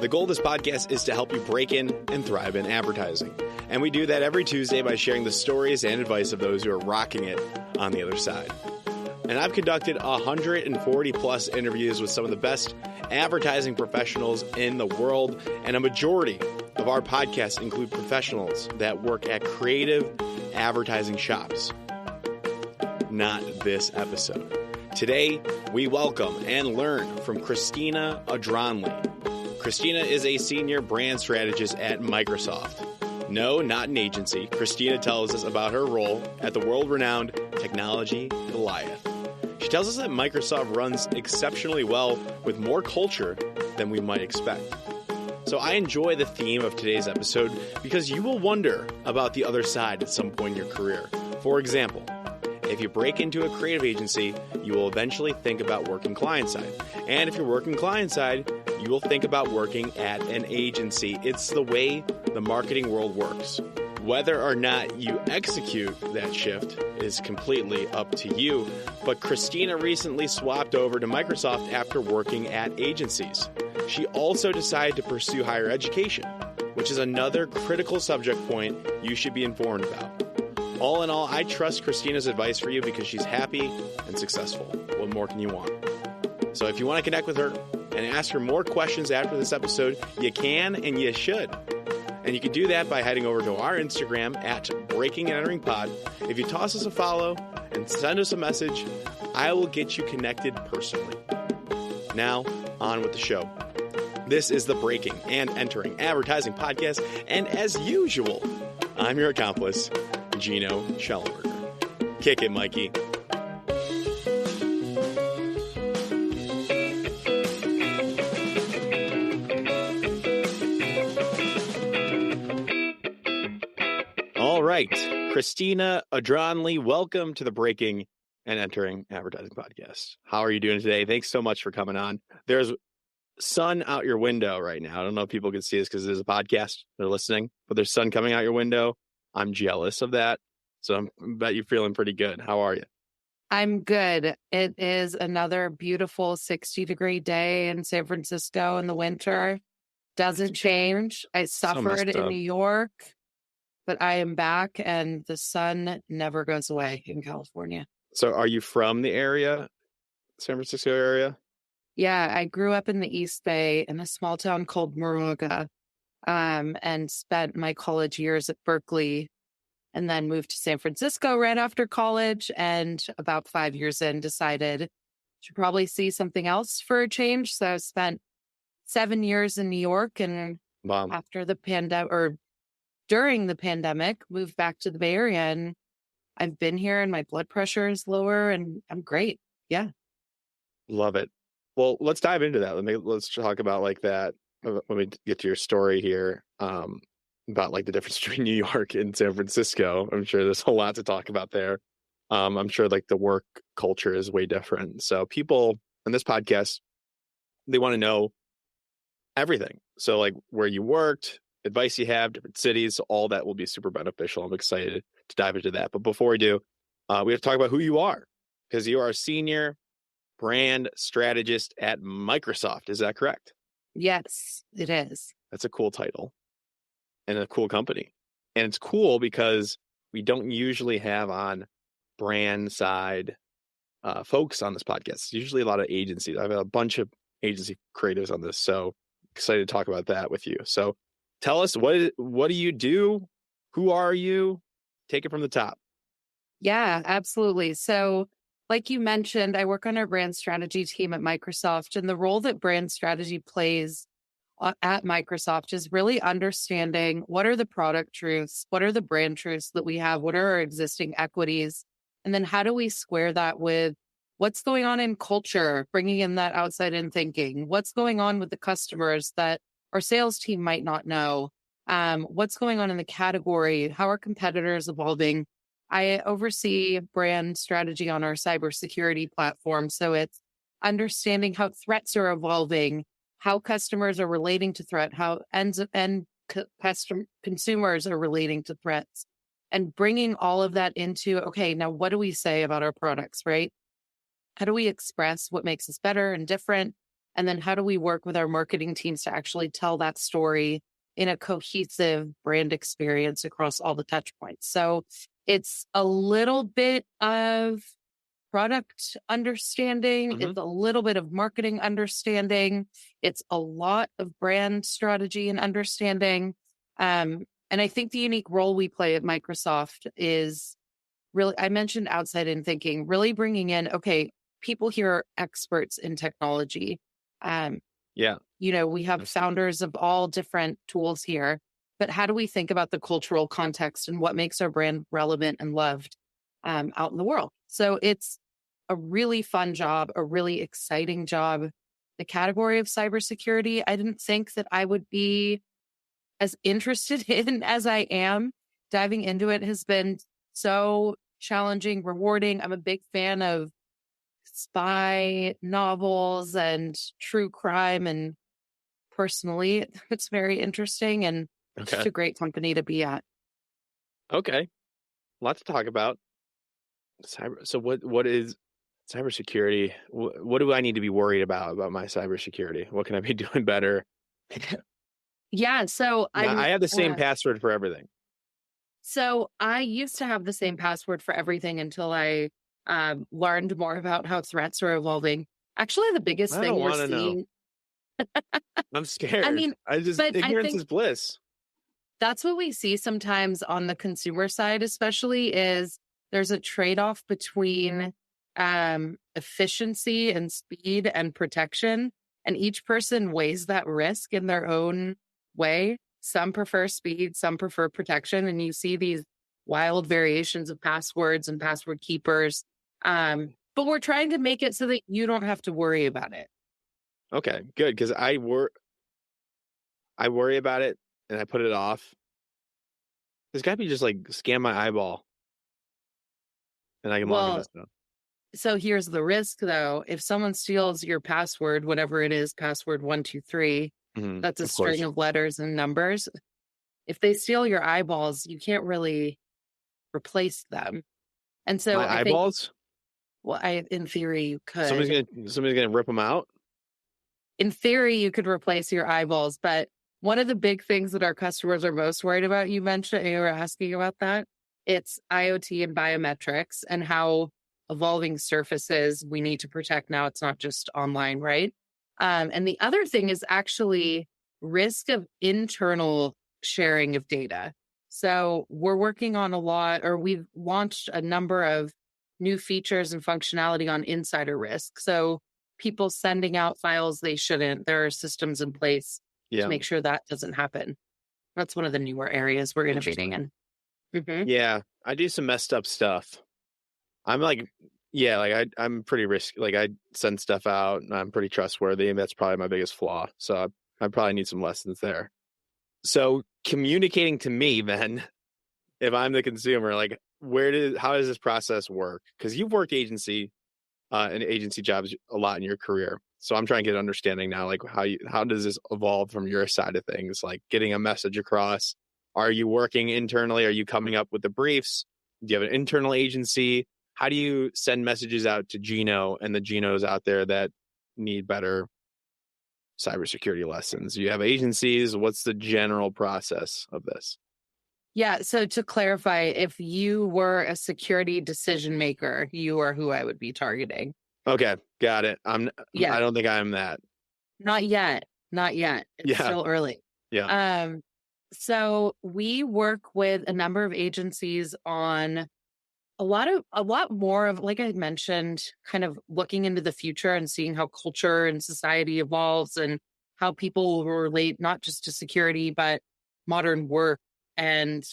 The goal of this podcast is to help you break in and thrive in advertising. And we do that every Tuesday by sharing the stories and advice of those who are rocking it on the other side. And I've conducted 140 plus interviews with some of the best advertising professionals in the world, and a majority of our podcasts include professionals that work at creative advertising shops. Not this episode. Today, we welcome and learn from Christina Adranly. Christina is a senior brand strategist at Microsoft. No, not an agency. Christina tells us about her role at the world-renowned Technology Goliath. She tells us that Microsoft runs exceptionally well with more culture than we might expect. So I enjoy the theme of today's episode because you will wonder about the other side at some point in your career. For example, if you break into a creative agency, you will eventually think about working client-side. And if you're working client-side, you will think about working at an agency. It's the way the marketing world works. Whether or not you execute that shift is completely up to you. But Christina recently swapped over to Microsoft after working at agencies. She also decided to pursue higher education, which is another critical subject point you should be informed about. All in all, I trust Christina's advice for you because she's happy and successful. What more can you want? So if you want to connect with her and ask her more questions after this episode, you can and you should. And you can do that by heading over to our Instagram at Breaking and Entering Pod. If you toss us a follow and send us a message, I will get you connected personally. Now, on with the show. This is the Breaking and Entering Advertising Podcast, and as usual, I'm your accomplice, Gino Schellenberger. Kick it, Mikey. All right, Christina Adranly, welcome to the Breaking and Entering Advertising Podcast. How are you doing today? Thanks so much for coming on. There's sun out your window right now. I don't know if people can see this because there's a podcast. They're listening, but there's sun coming out your window. I'm jealous of that. So I bet you're feeling pretty good. How are you? I'm good. It is another beautiful 60-degree day in San Francisco in the winter. Doesn't change. I suffered in New York, but I am back and the sun never goes away in California. So are you from the area, San Francisco area? Yeah, I grew up in the East Bay in a small town called Moraga, and spent my college years at Berkeley, and then moved to San Francisco right after college. And about 5 years in, decided should probably see something else for a change. So I spent 7 years in New York, and after the pandemic or during the pandemic, moved back to the Bay Area, and I've been here and my blood pressure is lower and I'm great. Yeah. Love it. Well, let's dive into that. Let's talk about like that. Let me get to your story here about like the difference between New York and San Francisco. I'm sure there's a lot to talk about there. I'm sure like the work culture is way different. So people on this podcast, they want to know everything. So like where you worked, advice you have, different cities, all that will be super beneficial. I'm excited to dive into that. But before we do, we have to talk about who you are, because you are a senior brand strategist at Microsoft. Is that correct? Yes, it is. That's a cool title and a cool company. And it's cool because we don't usually have on brand side folks on this podcast. It's usually a lot of agencies. I've had a bunch of agency creatives on this. So excited to talk about that with you. So tell us, what do you do? Who are you? Take it from the top. Yeah, absolutely. So like you mentioned, I work on our brand strategy team at Microsoft, and the role that brand strategy plays at Microsoft is really understanding what are the product truths, what are the brand truths that we have, what are our existing equities, and then how do we square that with what's going on in culture, bringing in that outside-in thinking, what's going on with the customers that our sales team might not know, what's going on in the category, how are competitors evolving. I oversee brand strategy on our cybersecurity platform. So it's understanding how threats are evolving, how customers are relating to threat, how consumers are relating to threats, and bringing all of that into, okay, now what do we say about our products, right? How do we express what makes us better and different? And then how do we work with our marketing teams to actually tell that story in a cohesive brand experience across all the touch points? So it's a little bit of product understanding. Hmm. It's a little bit of marketing understanding. It's a lot of brand strategy and understanding. And I think the unique role we play at Microsoft is really, I mentioned outside in thinking, really bringing in, okay, people here are experts in technology. Um, Yeah. we have founders of all different tools here, but how do we think about the cultural context and what makes our brand relevant and loved out in the world? So it's a really fun job, a really exciting job. The category of cybersecurity, I didn't think that I would be as interested in as I am. Diving into it has been so challenging, rewarding. I'm a big fan of spy novels and true crime. And personally, it's very interesting and just Okay. a great company to be at. Okay. Lots to talk about. So what is cybersecurity? What do I need to be worried about my cybersecurity? What can I be doing better? Yeah. I have the same password for everything. So I used to have the same password for everything until I learned more about how threats are evolving. Actually, the biggest I thing don't we're want to know. seeing, I'm I scared. mean, but I Ignorance think is bliss. that's what we see sometimes on the consumer side, especially is there's a trade-off between efficiency and speed and protection. And each person weighs that risk in their own way. Some prefer speed, some prefer protection. And you see these wild variations of passwords and password keepers. But we're trying to make it so that you don't have to worry about it. Okay, good, because I worry about it and I put it off. There's got to be just like scan my eyeball and I can log into Well, stuff. so here's the risk though. If someone steals your password, whatever it is, password 123, that's a Of string course, of letters and numbers. If they steal your eyeballs, you can't really replace them. And so my I think, eyeballs. well, in theory, you could. Somebody's gonna rip them out. In theory, you could replace your eyeballs. But one of the big things that our customers are most worried about, you mentioned, you were asking about that, it's IoT and biometrics and how evolving surfaces we need to protect now. It's not just online, right? And the other thing is actually risk of internal sharing of data. So we're working on a lot, or we've launched a number of new features and functionality on insider risk. So people sending out files they shouldn't. There are systems in place to Yeah, make sure that doesn't happen. That's one of the newer areas we're innovating interesting. in. Yeah, I do some messed up stuff. I'm like, yeah, like I'm pretty risky. Like I send stuff out and I'm pretty trustworthy, and that's probably my biggest flaw. So I probably need some lessons there. So communicating to me then, if I'm the consumer, like how does this process work? Because you've worked agency and agency jobs a lot in your career. So I'm trying to get an understanding now, like how does this evolve from your side of things? Like getting a message across. Are you working internally? Are you coming up with the briefs? Do you have an internal agency? How do you send messages out to Gino and the Genos out there that need better cybersecurity lessons? Do you have agencies? What's the general process of this? Yeah. So to clarify, if you were a security decision maker, you are who I would be targeting. Okay, got it. Yeah. I don't think I'm that. Not yet. Not yet. It's Yeah, still early. yeah. Um, so we work with a number of agencies on a lot more of, like I mentioned, kind of looking into the future and seeing how culture and society evolves and how people will relate not just to security, but modern work and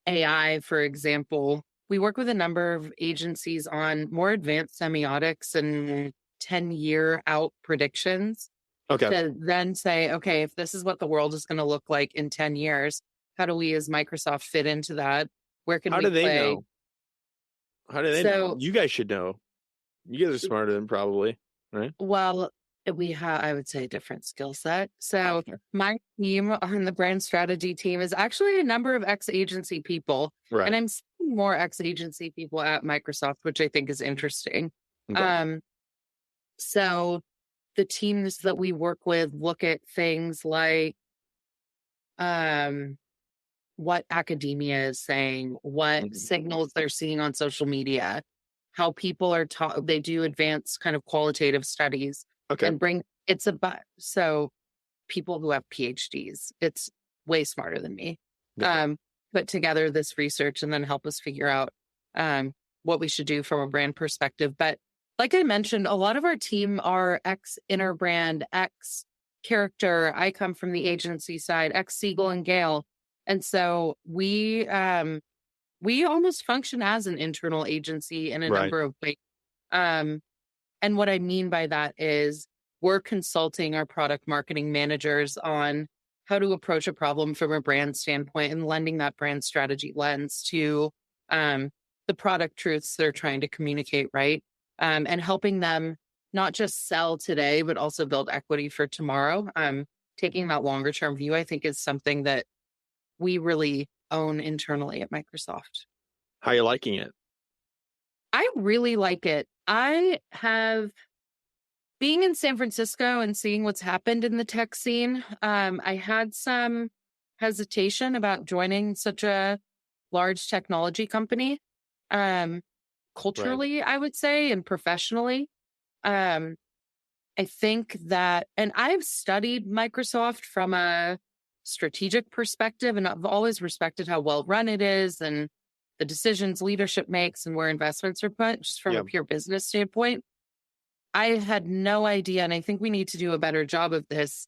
AI, for example. We work with a number of agencies on more advanced semiotics and 10-year out predictions Okay. to then say, okay, if this is what the world is going to look like in 10 years, how do we as Microsoft fit into that? Where can How we do they play? know? How do they know? So, You guys should know. You guys are smarter than probably, right? well, we have, I would say, a different skill set. So, my team on the brand strategy team is actually a number of ex agency people. Right. And I'm seeing more ex agency people at Microsoft, which I think is interesting. Okay. Um, so the teams that we work with look at things like um, what academia is saying, what Mhm. signals they're seeing on social media, how people are taught. They do advanced kind of qualitative studies Okay. and bring it's about so people who have PhDs. It's way smarter than me. Got it. Um, put together this research and then help us figure out what we should do from a brand perspective. But like I mentioned, a lot of our team are ex inner brand, ex character. I come from the agency side, ex Siegel and Gale. And so we almost function as an internal agency in a Right. number of ways. Um, and what I mean by that is we're consulting our product marketing managers on how to approach a problem from a brand standpoint and lending that brand strategy lens to um, the product truths they're trying to communicate, right? And helping them not just sell today, but also build equity for tomorrow. Taking that longer term view, I think, is something that we really own internally at Microsoft. How are you liking it? I really like it. I have being in San Francisco and seeing what's happened in the tech scene, I had some hesitation about joining such a large technology company. Um, Right. Culturally, I would say, and professionally. Um, I think that, and I've studied Microsoft from a strategic perspective, and I've always respected how well run it is and the decisions leadership makes and where investments are put, just from a Yeah. pure business standpoint. I had no idea, and I think we need to do a better job of this.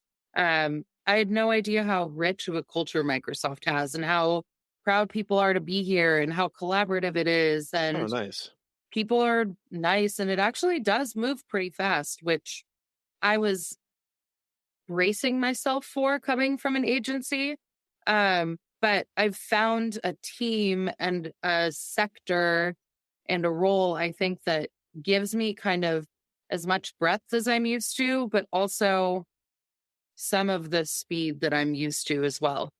I had no idea how rich of a culture Microsoft has and how proud people are to be here and how collaborative it is. Oh, And nice. people are nice, and it actually does move pretty fast, which I was bracing myself for coming from an agency. But I've found a team and a sector and a role I think that gives me kind of as much breadth as I'm used to, but also some of the speed that I'm used to as well.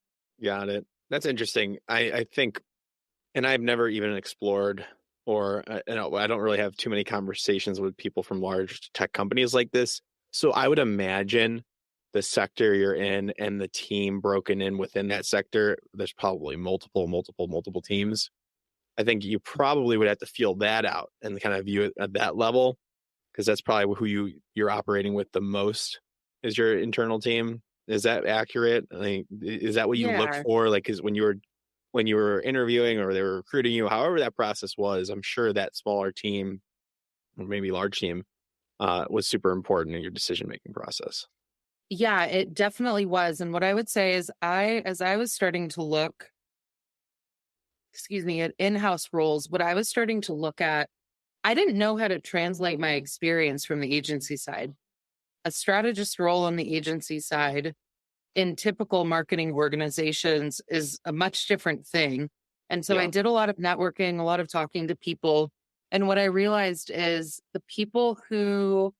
Got it. That's interesting. I think, and I've never even explored, or I don't really have too many conversations with people from large tech companies like this. So I would imagine the sector you're in and the team broken in within that sector, there's probably multiple teams. I think you probably would have to feel that out and kind of view it at that level because that's probably who you're operating with the most is your internal team. Is that accurate? I mean, is that what you look Yeah. for? Like, because when you were interviewing or they were recruiting you, however that process was, I'm sure that smaller team or maybe large team was super important in your decision making process. Yeah, it definitely was. And what I would say is as I was starting to look, excuse me, at in-house roles, what I was starting to look at, I didn't know how to translate my experience from the agency side. A strategist role on the agency side in typical marketing organizations is a much different thing. And so I Yeah, did a lot of networking, a lot of talking to people. And what I realized is the people who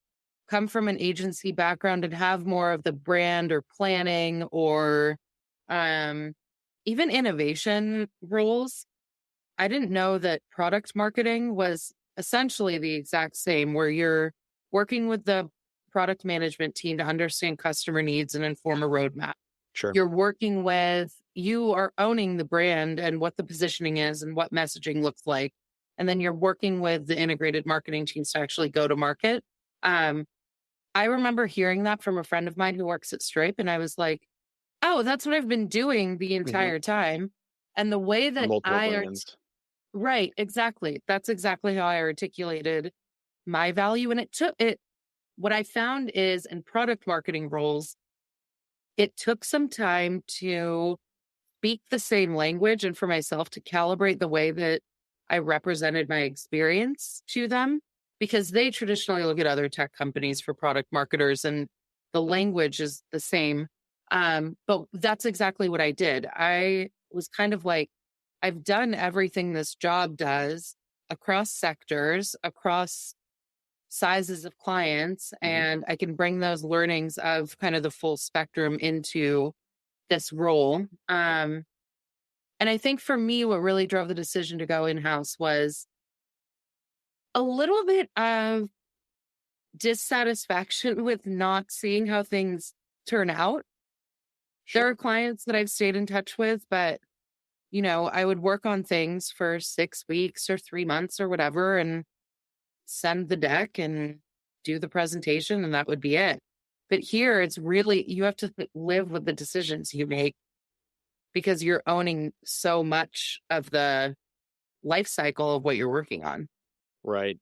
come from an agency background and have more of the brand or planning or um, even innovation roles, I didn't know that product marketing was essentially the exact same, where you're working with the product management team to understand customer needs and inform a roadmap. sure. You are owning the brand and what the positioning is and what messaging looks like. And then you're working with the integrated marketing teams to actually go to market. Um, I remember hearing that from a friend of mine who works at Stripe. And I was like, oh, that's what I've been doing the Hmm. entire time. And the way For that multiple brands. right, exactly. That's exactly how I articulated my value. And what I found is in product marketing roles, it took some time to speak the same language and for myself to calibrate the way that I represented my experience to them because they traditionally look at other tech companies for product marketers and the language is the same. But that's exactly what I did. I was kind of like, I've done everything this job does across sectors, across sizes of clients, Hmm. and I can bring those learnings of kind of the full spectrum into this role. And I think for me, what really drove the decision to go in house was a little bit of dissatisfaction with not seeing how things turn out. There are clients that I've stayed in touch with, but I would work on things for 6 weeks or 3 months or whatever and send the deck and do the presentation, and that would be it. But here it's really, you have to live with the decisions you make because you're owning so much of the life cycle of what you're working on. Right.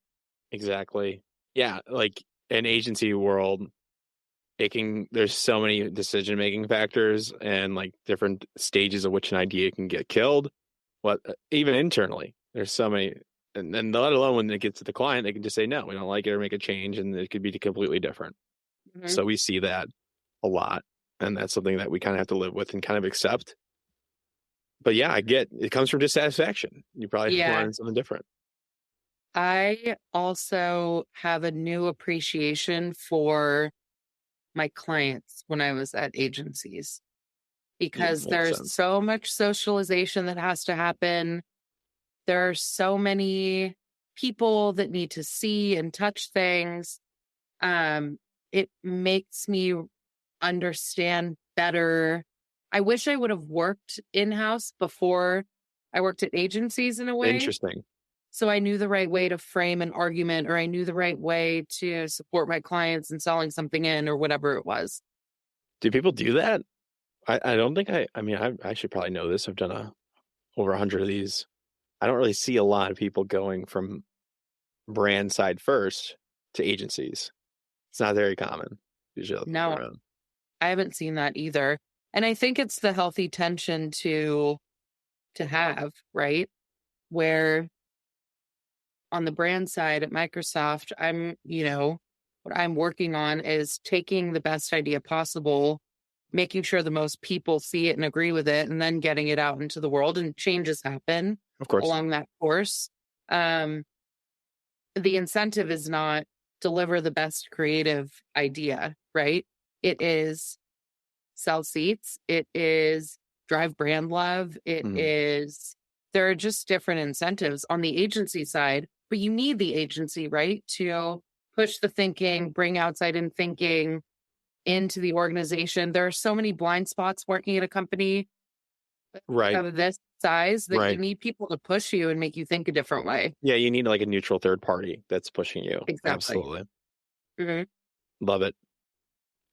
Exactly. Yeah. Like an agency world, there's so many decision-making factors and like different stages of which an idea can get killed. Even internally, there's so many, and then let alone when it gets to the client, they can just say, no, we don't like it or make a change. And it could be completely different. Mhm. So we see that a lot. And that's something that we kind of have to live with and kind of accept. But yeah, I get it comes from dissatisfaction. You probably Yeah. wanted something different. I also have a new appreciation for my clients when I was at agencies because Makes there's sense. so much socialization that has to happen. There are so many people that need to see and touch things. It makes me understand better. I wish I would have worked in-house before I worked at agencies in a way. Interesting. So I knew the right way to frame an argument, or I knew the right way to support my clients in selling something in or whatever it was. Do people do that? I don't think I mean, I should probably know this. I've done over 100 of these. I don't really see a lot of people going from brand side first to agencies. It's not very common. Usually the other way No, around. I haven't seen that either. And I think it's the healthy tension to have, right? Where on the brand side at Microsoft, what I'm working on is taking the best idea possible, making sure the most people see it and agree with it, and then getting it out into the world, and changes happen Of course. along that course. Um, the incentive is not deliver the best creative idea, right? It is sell seats. It is drive brand love. It Mhm. is, there are just different incentives on the agency side, but you need the agency, right? To push the thinking, bring outside in thinking into the organization. There are so many blind spots working at a company Right. of this size that you Right. need people to push you and make you think a different way. Yeah, you need like a neutral third party that's pushing you. Exactly. Absolutely. Mhm. Love it.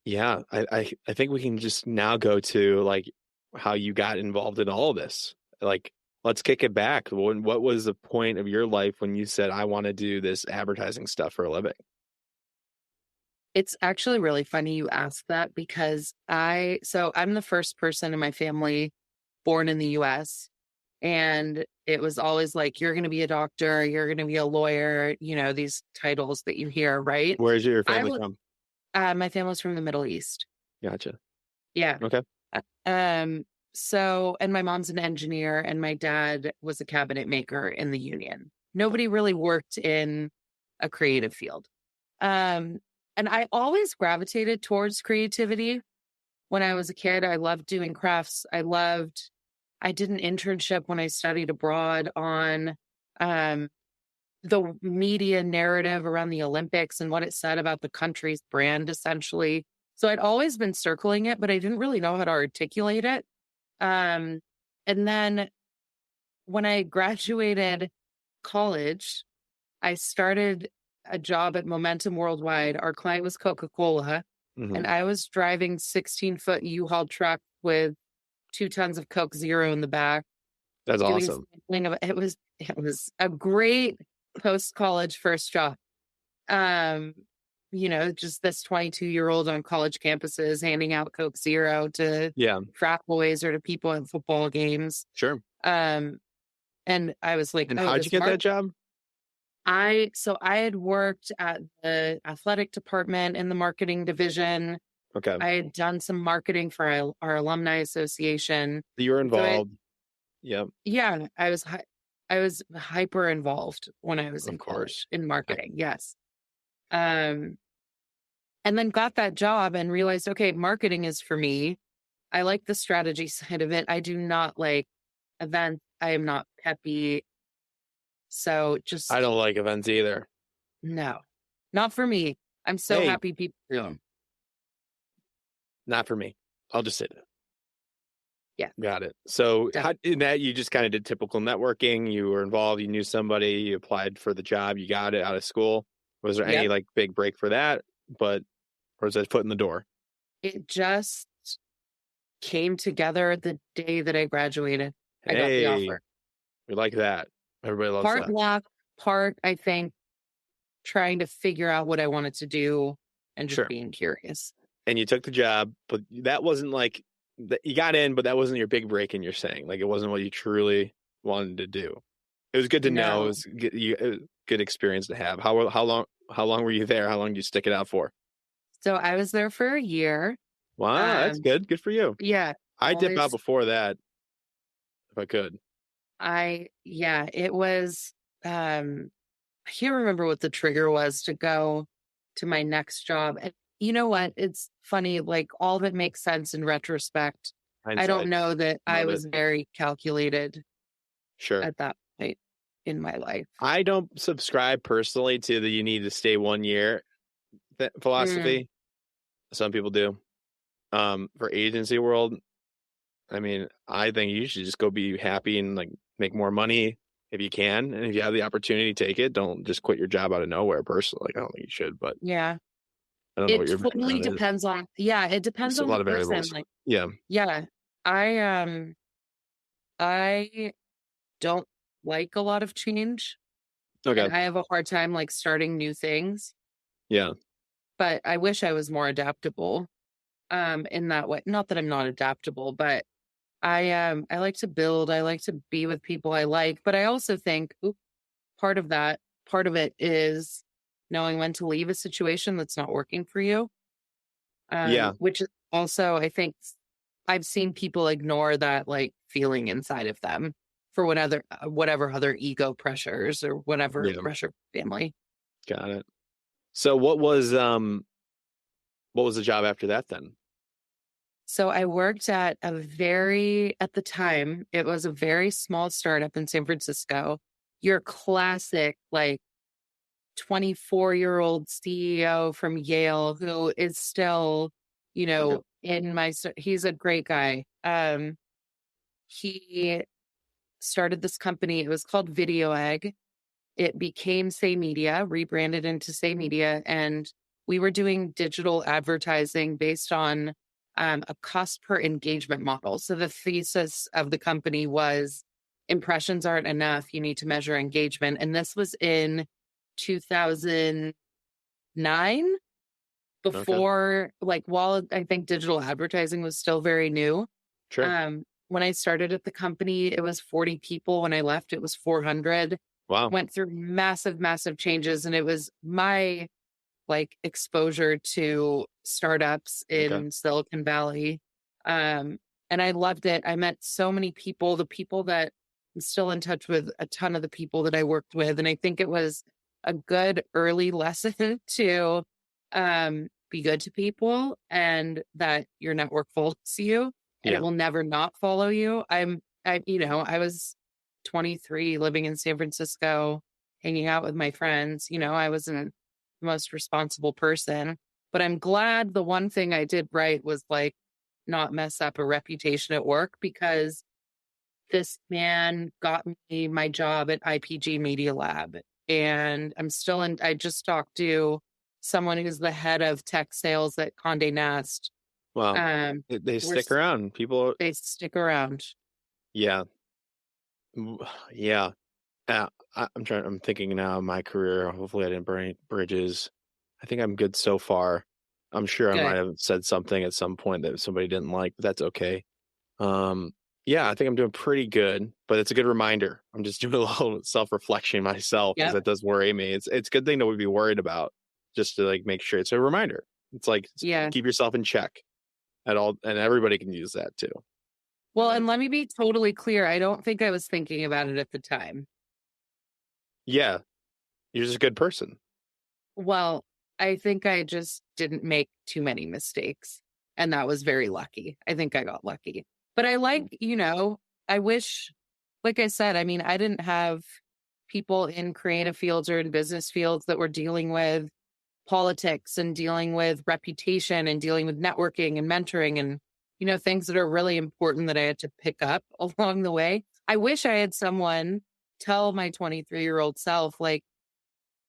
Yeah, I think we can just now go to like how you got involved in all of this. Like, let's kick it back. What was the point of your life when you said, I want to do this advertising stuff for a living? It's actually really funny you ask that because I'm the first person in my family born in the US. And it was always like, you're going to be a doctor, you're going to be a lawyer, these titles that you hear, right? Where's your I family was, from? my family's from the Middle East. Gotcha. Yeah. Okay. Uh, Um, and my mom's an engineer and my dad was a cabinet maker in the union. Nobody really worked in a creative field. Um, and I always gravitated towards creativity when I was a kid. I loved doing crafts. I did an internship when I studied abroad on um, the media narrative around the Olympics and what it said about the country's brand, essentially. So I'd always been circling it, but I didn't really know how to articulate it. Um, and then when I graduated college, I started a job at Momentum Worldwide. Our client was Coca-Cola, Hmm. and I was driving 16-foot U-Haul truck with 2 tons of Coke Zero in the back, That's doing awesome. sampling of it. It was a great post-college first job. Um, just this 22-year-old on college campuses handing out Coke Zero to Yeah, frat boys or to people at football games. sure. Um, and I was like, And oh, how'd you this get that job? I had worked at the athletic department in the marketing division. Okay. I had done some marketing for our alumni association. You were So involved. Yeah, yeah, I was hyper involved when I was in of course. college in marketing. Yes. Um, and then got that job and realized, okay, marketing is for me. I like the strategy side of it. I do not like events. I am not peppy. So I just don't like events either. no, not for me. I'm so Hey, happy people do them. not for me. I'll just say that. Yeah, Got it. So how definitely. in that you just kind of did typical networking. You were involved. You knew somebody. You applied for the job. You got it out of school. Was there any Yep. like big break for that? But or was that foot in the door? It just came together the day that I graduated. I got the Hey, offer. we like that. Everybody loves Part that. luck, part, I think, trying to figure out what I wanted to do and just Sure. being curious. And you took the job, but that wasn't like that. You got in, but that wasn't your big break. And you're saying like it wasn't what you truly wanted to do. It was good to know. It No. was good, it was good experience to have. How long were you there? How long did you stick it out for? So I was there for a year. Wow, that's Um, good. Good for you. yeah, I dip out always before that if I could. it was I can't remember what the trigger was to go to my next job. And you know what? It's funny, like all of it makes sense in retrospect. I don't Hindsight, know that I love it. was very calculated Sure. at that point in my life. I don't subscribe personally to the you need to stay 1 year Mm, philosophy. Some people do. For agency world, I mean, I think you should just go be happy and like make more money if you can, and if you have the opportunity, take it. Don't just quit your job out of nowhere. Personally, I don't think you should, but yeah. I don't know what It your totally background is. depends on it depends There's a on the lot of person. variables. Like, Yeah. yeah. I I don't like a lot of change and Okay. I have a hard time like starting new things, Yeah. but I wish I was more adaptable in that way. Not that I'm not adaptable, but I like to build, I like to be with people I like, but I also think part of that part of it is knowing when to leave a situation that's not working for you. Yeah. Which is also I think I've seen people ignore that like feeling inside of them for whatever other ego pressures or whatever Yeah. pressure family. Got it. So what was the job after that then? So I worked at at the time, it was a very small startup in San Francisco. Your classic, like 24-year-old CEO from Yale who is still, Okay. he's a great guy. He started this company. It was called Video Egg. It became Say Media, rebranded into Say Media, and we were doing digital advertising based on a cost per engagement model. So the thesis of the company was impressions aren't enough. You need to measure engagement. And this was in 2009, Okay. before, like, while I think digital advertising was still very new. Sure. When I started at the company, it was 40 people. When I left, it was 400. Wow. Went through massive, massive changes. And it was my like exposure to startups Okay. in Silicon Valley. And I loved it. I met so many people, the people that I'm still in touch with, a ton of the people that I worked with. And I think it was a good early lesson to be good to people and that your network follows you and it Yeah. will never not follow you. I was 23 living in San Francisco, hanging out with my friends. I wasn't the most responsible person, but I'm glad the one thing I did right was like not mess up a reputation at work because this man got me my job at IPG Media Lab. And I just talked to someone who's the head of tech sales at Condé Nast. Wow. Um, They we're, stick s- around. People. they stick around. Yeah. Yeah. I'm thinking now of my career. Hopefully I didn't burn any bridges. I think I'm good so far. I'm sure I might Good. have said something at some point that somebody didn't like, but that's okay. Um, yeah, I think I'm doing pretty good, but it's a good reminder. I'm just doing a little self-reflection myself because Yep. that does worry me. It's a good thing to be worried about just to like make sure it's a reminder. It's like Yeah. keep yourself in check at all, and everybody can use that too. Well, and let me be totally clear. I don't think I was thinking about it at the time. Yeah, you're just a good person. Well, I think I just didn't make too many mistakes. And that was very lucky. I think I got lucky. But I wish, like I said, I mean, I didn't have people in creative fields or in business fields that were dealing with politics and dealing with reputation and dealing with networking and mentoring and, things that are really important that I had to pick up along the way. I wish I had someone tell my 23-year-old self, like,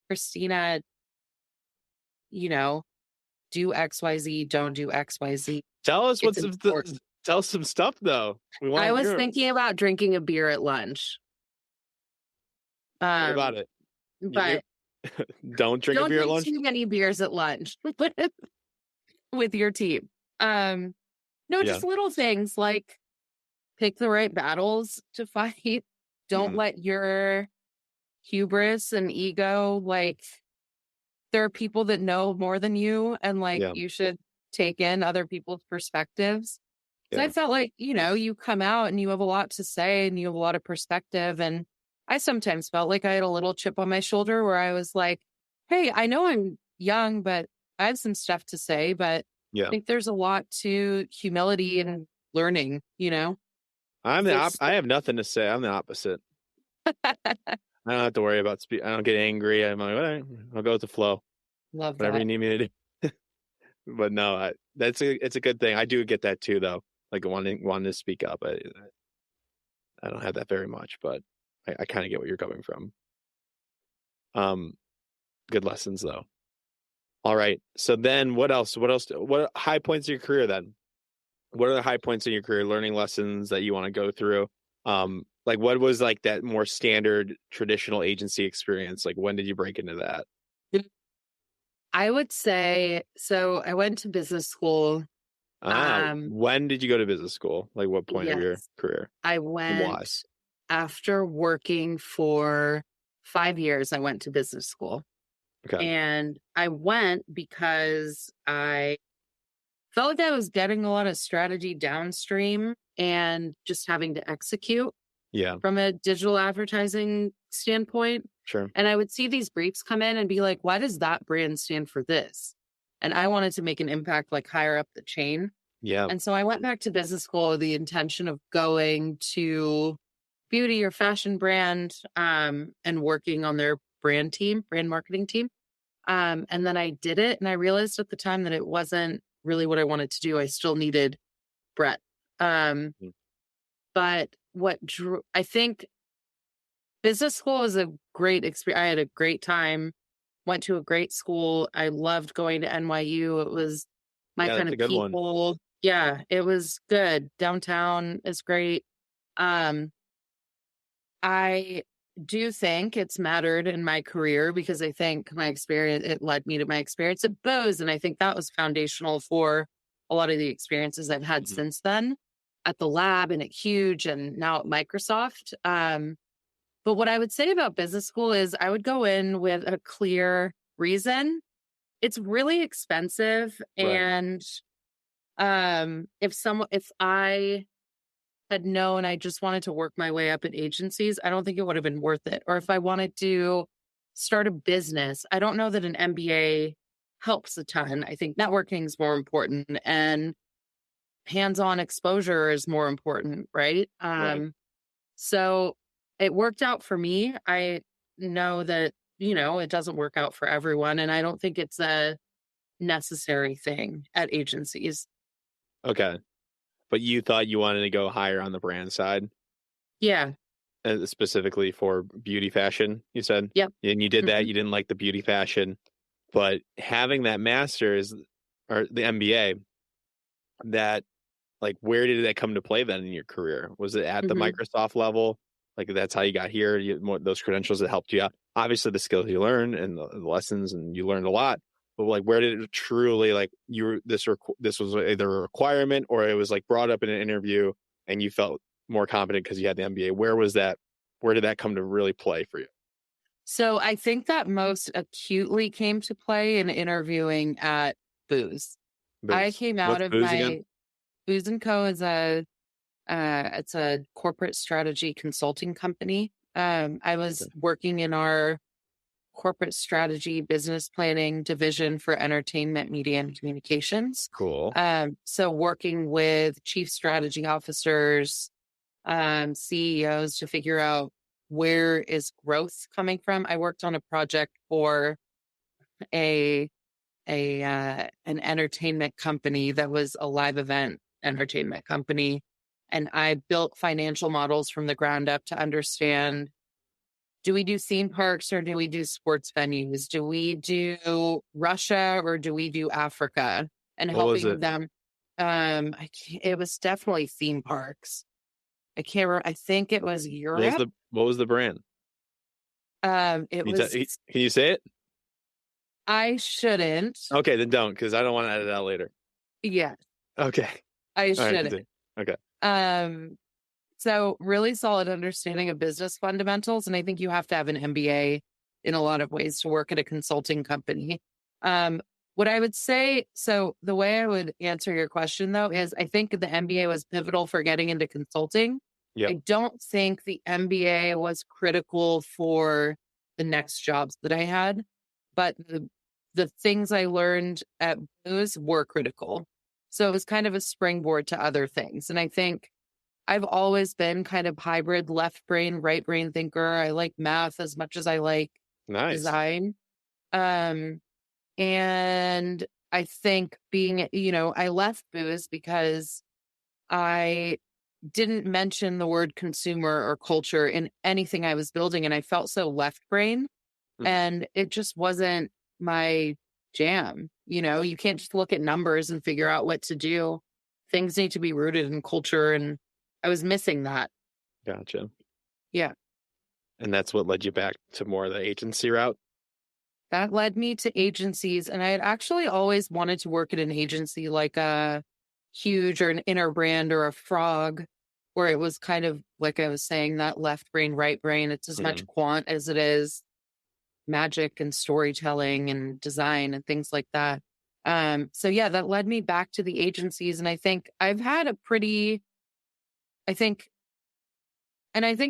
Christina, you know, do XYZ, don't do XYZ. Tell us It's important. tell us some stuff though. We want I to was hear. thinking about drinking a beer at lunch. What about Um, it? You but don't drink a don't beer at drink lunch. too many beers at lunch with your team. No, Yeah. just little things like pick the right battles to fight. Don't Mhm. let your hubris and ego, like, there are people that know more than you, and like Yeah. you should take in other people's perspectives. So I Yeah. felt like, you come out and you have a lot to say and you have a lot of perspective. And I sometimes felt like I had a little chip on my shoulder where I was like, hey, I know I'm young, but I have some stuff to say. But I Yeah. think there's a lot to humility and learning. There's, I have nothing to say. I'm the opposite. I don't have to worry about I don't get angry. I'm like, all right, I'll go with the flow. love Whatever you that. need me to do. But no, it's a good thing. I do get that too, though. Like wanting to speak up. I don't have that very much, but I kind of get what you're coming from. Um, Good lessons though. All right. So then, what else? What else? What high points in your career then? What are the high points in your career? Learning lessons that you want to go through. Like what was like that more standard traditional agency experience? Like when did you break into that? I would say, so I went to business school. Um, When did you go to business school? Like what point of your yes, career? I And why? went after working for 5 years. I went to business school. Okay. And I went because I felt like I was getting a lot of strategy downstream and just having to execute Yeah, from a digital advertising standpoint. sure. And I would see these briefs come in and be like, why does that brand stand for this? And I wanted to make an impact like higher up the chain. Yeah. And so I went back to business school with the intention of going to beauty or fashion brand and working on their brand marketing team. And then I did it, and I realized at the time that it wasn't really what I wanted to do. I still needed Brett. Um, Mm. but I think business school was a great experience. I had a great time, went to a great school. I loved going to NYU. It was my Yeah, kind that's a of good one. people. Yeah, it was good. Downtown is great. Um, I do think it's mattered in my career because I think it led me to my experience at Bose. And I think that was foundational for a lot of the experiences I've had Mhm. since then at the lab and at Huge and now at Microsoft. But what I would say about business school is I would go in with a clear reason. It's really expensive. Right. And if I had known I just wanted to work my way up at agencies, I don't think it would have been worth it. Or if I wanted to start a business, I don't know that an MBA helps a ton. I think networking is more important and hands-on exposure is more important, right? Right. So it worked out for me. I know that, it doesn't work out for everyone. And I don't think it's a necessary thing at agencies. Okay. But you thought you wanted to go higher on the brand side, Yeah. specifically for beauty fashion, you said? Yep. And you did that. Hmm. You didn't like the beauty fashion, but having that master's or the MBA, that like where did that come to play then in your career? Was it at the Hmm. Microsoft level? Like that's how you got here. Those credentials that helped you out. Obviously, the skills you learned and the lessons, and you learned a lot. But like, where did it truly like you were this was either a requirement or it was like brought up in an interview and you felt more confident because you had the MBA? Where was that? Where did that come to really play for you? So I think that most acutely came to play in interviewing at Booz. I Booze. came out What's of booze again? my Booz and Co. is it's a corporate strategy consulting company. I was Okay. working in our corporate strategy business planning division for entertainment, media, and communications. Cool. So working with chief strategy officers, CEOs to figure out where is growth coming from. I worked on a project for a an entertainment company that was a live event entertainment company. And I built financial models from the ground up to understand, do we do theme parks or do we do sports venues? Do we do Russia or do we do Africa? And What was helping it? them. It was definitely theme parks. I can't remember. I think it was Europe. What was the brand? It was, Can you say it? I shouldn't. Okay, then don't, because I don't want to edit it out later. Yeah, Okay. I All right, shouldn't. continue. Okay. So really solid understanding of business fundamentals. And I think you have to have an MBA in a lot of ways to work at a consulting company. What I would say, so the way I would answer your question though, is I think the MBA was pivotal for getting into consulting. Yep. I don't think the MBA was critical for the next jobs that I had, but the things I learned at Booz were critical. So it was kind of a springboard to other things. And I think I've always been kind of hybrid, left brain, right brain thinker. I like math as much as I like Nice. design. And I think I left Booz because I didn't mention the word consumer or culture in anything I was building. And I felt so left brain and it just wasn't my jam. You can't just look at numbers and figure out what to do. Things need to be rooted in culture. And I was missing that. Gotcha. Yeah. And that's what led you back to more of the agency route? That led me to agencies. And I had actually always wanted to work at an agency like a Huge or an Inner Brand or a Frog, where it was kind of like I was saying, that left brain, right brain. It's as much quant as it is magic and storytelling and design and things like that. So yeah, that led me back to the agencies. And I think I've had I think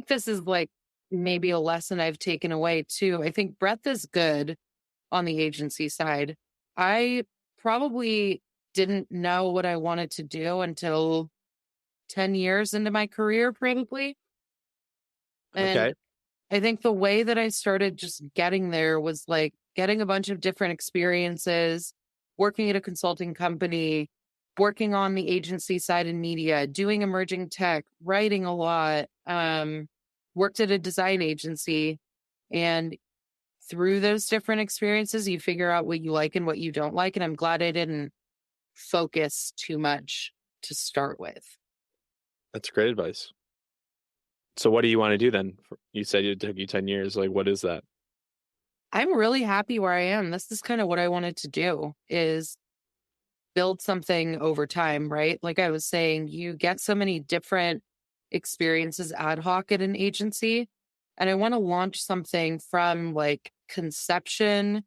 this is like maybe a lesson I've taken away too. I think breadth is good on the agency side. I probably didn't know what I wanted to do until 10 years into my career, probably. And Okay. I think the way that I started just getting there was like getting a bunch of different experiences, working at a consulting company, working on the agency side in media, doing emerging tech, writing a lot, worked at a design agency. And through those different experiences, you figure out what you like and what you don't like. And I'm glad I didn't focus too much to start with. That's great advice. So what do you want to do then? You said it took you 10 years. Like, what is that? I'm really happy where I am. This is kind of what I wanted to do, is build something over time, right? Like I was saying, you get so many different experiences ad hoc at an agency. And I want to launch something from like conception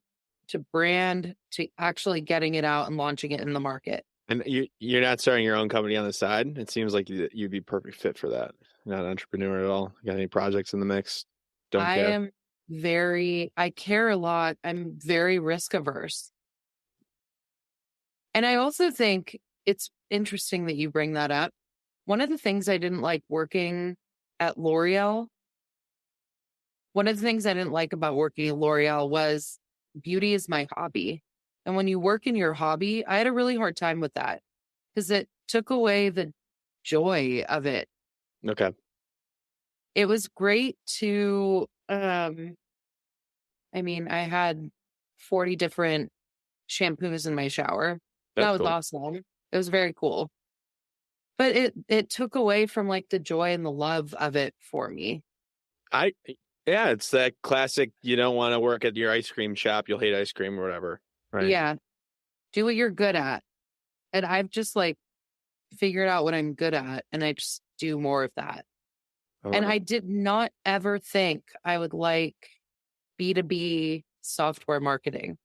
to brand to actually getting it out and launching it in the market. And you're not starting your own company on the side? It seems like you'd be perfect fit for that. Not an entrepreneur at all. Got any projects in the mix? Don't care. I care a lot. I'm very risk averse. And I also think it's interesting that you bring that up. One of the things I didn't like working at L'Oreal, one of the things I didn't like about working at L'Oreal was beauty is my hobby. And when you work in your hobby, I had a really hard time with that because it took away the joy of it. Okay. It was great to, I had 40 different shampoos in my shower. That was awesome. It was very cool. But it took away from like the joy and the love of it for me. Yeah, it's that classic, you don't want to work at your ice cream shop, you'll hate ice cream or whatever. Right. Yeah. Do what you're good at. And I've just like figured out what I'm good at and I just do more of that. I did not ever think I would like B2B software marketing,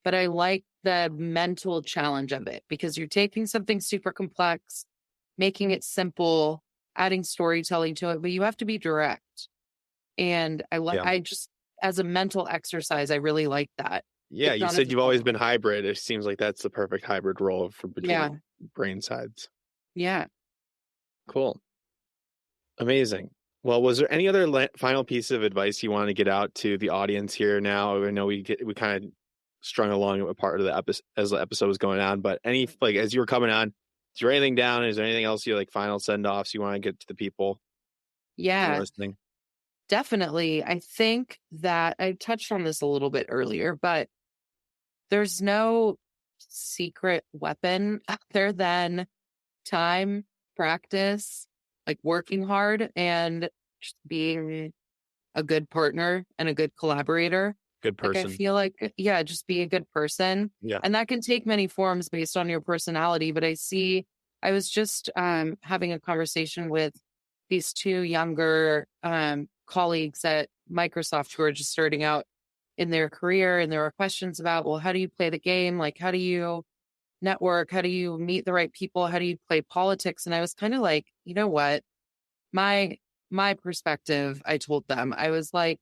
but I like the mental challenge of it because you're taking something super complex, making it simple, adding storytelling to it, but you have to be direct. And I just, as a mental exercise, I really like that. Yeah, you said you've always been hybrid. It seems like that's the perfect hybrid role for between brain sides. Yeah. Cool. Amazing. Well, was there any other final piece of advice you want to get out to the audience here now? I know we kind of strung along a part of the episode as the episode was going on. But as you were coming on, is there anything down? Is there anything else you final send offs you want to get to the people Yeah, listening? definitely. I think that I touched on this a little bit earlier, but there's no secret weapon other than time, practice, working hard, and just being a good partner and a good collaborator. Good person. I feel just be a good person. Yeah. And that can take many forms based on your personality. But I was just having a conversation with these two younger colleagues at Microsoft who are just starting out in their career. And there were questions about, well, how do you play the game? How do you network? How do you meet the right people? How do you play politics? And I was kind of like, you know what? My perspective, I told them, I was like,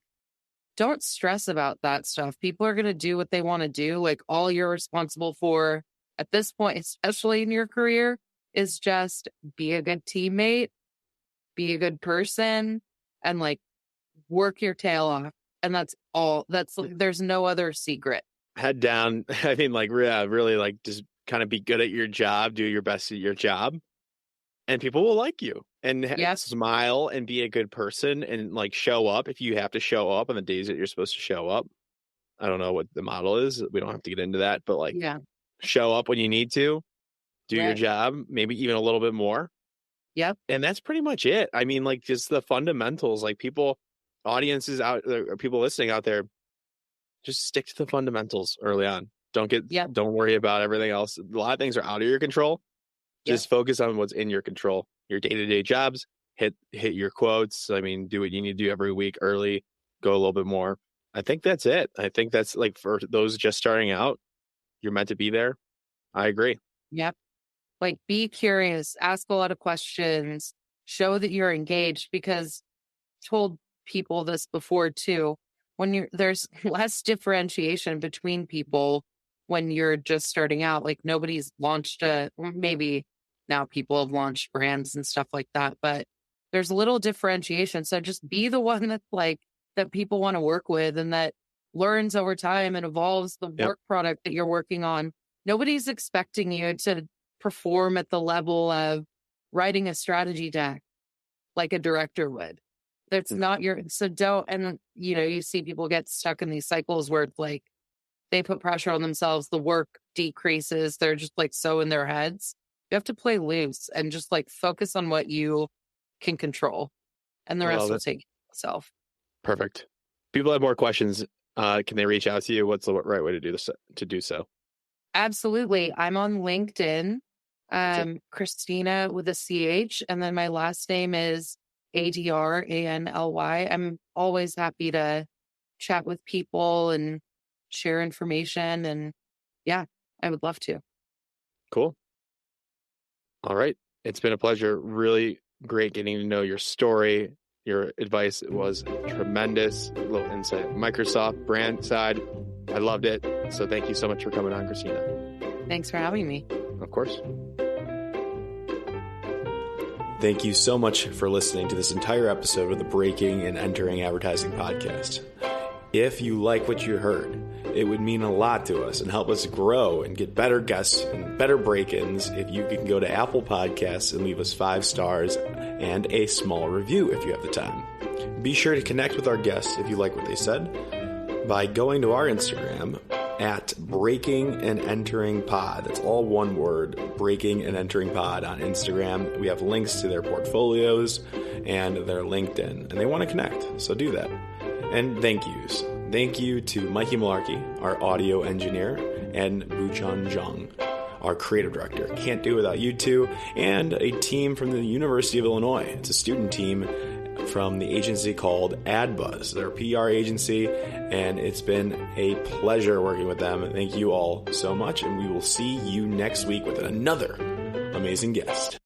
don't stress about that stuff. People are going to do what they want to do. All you're responsible for at this point, especially in your career, is just be a good teammate, be a good person, and work your tail off. And that's all. There's no other secret. Head down. I mean, really just kind of be good at your job, do your best at your job, and people will like you. And smile and be a good person and show up if you have to show up on the days that you're supposed to show up. I don't know what the model is. We don't have to get into that, but show up when you need to, do your job, maybe even a little bit more. Yep. And that's pretty much it. I mean, just the fundamentals, audiences out there, people listening out there, just stick to the fundamentals early on. Don't worry about everything else. A lot of things are out of your control. Just focus on what's in your control. Your day-to-day jobs, hit your quotes. I mean, do what you need to do every week early, go a little bit more. I think that's it. I think that's for those just starting out, you're meant to be there. I agree. Yep. Be curious, ask a lot of questions, show that you're engaged, because I told people this before too, there's less differentiation between people when you're just starting out. Nobody's launched maybe now people have launched brands and stuff like that, but there's a little differentiation. So just be the one that's that people want to work with and that learns over time and evolves the work product that you're working on. Nobody's expecting you to perform at the level of writing a strategy deck like a director would. That's not so don't, and you see people get stuck in these cycles where it's they put pressure on themselves, the work decreases, they're just so in their heads. You have to play loose and just focus on what you can control, and the rest will take itself. Perfect. People have more questions. Can they reach out to you? What's the right way to do this? To do so? Absolutely. I'm on LinkedIn, Christina with a CH, and then my last name is Adranly. I'm always happy to chat with people and share information, and I would love to. Cool. All right. It's been a pleasure. Really great getting to know your story. Your advice was tremendous. A little insight. Microsoft brand side. I loved it. So thank you so much for coming on, Christina. Thanks for having me. Of course. Thank you so much for listening to this entire episode of the Breaking and Entering Advertising podcast. If you like what you heard, it would mean a lot to us and help us grow and get better guests and better break-ins if you can go to Apple Podcasts and leave us 5 stars and a small review if you have the time. Be sure to connect with our guests if you like what they said by going to our Instagram at Breaking and Entering Pod. That's all one word, Breaking and Entering Pod on Instagram. We have links to their portfolios and their LinkedIn, and they want to connect, so do that. And thank yous. Thank you to Mikey Malarkey, our audio engineer, and Buchan Zhang, our creative director. Can't do it without you two, and a team from the University of Illinois. It's a student team from the agency called AdBuzz. They're a PR agency, and it's been a pleasure working with them. Thank you all so much, and we will see you next week with another amazing guest.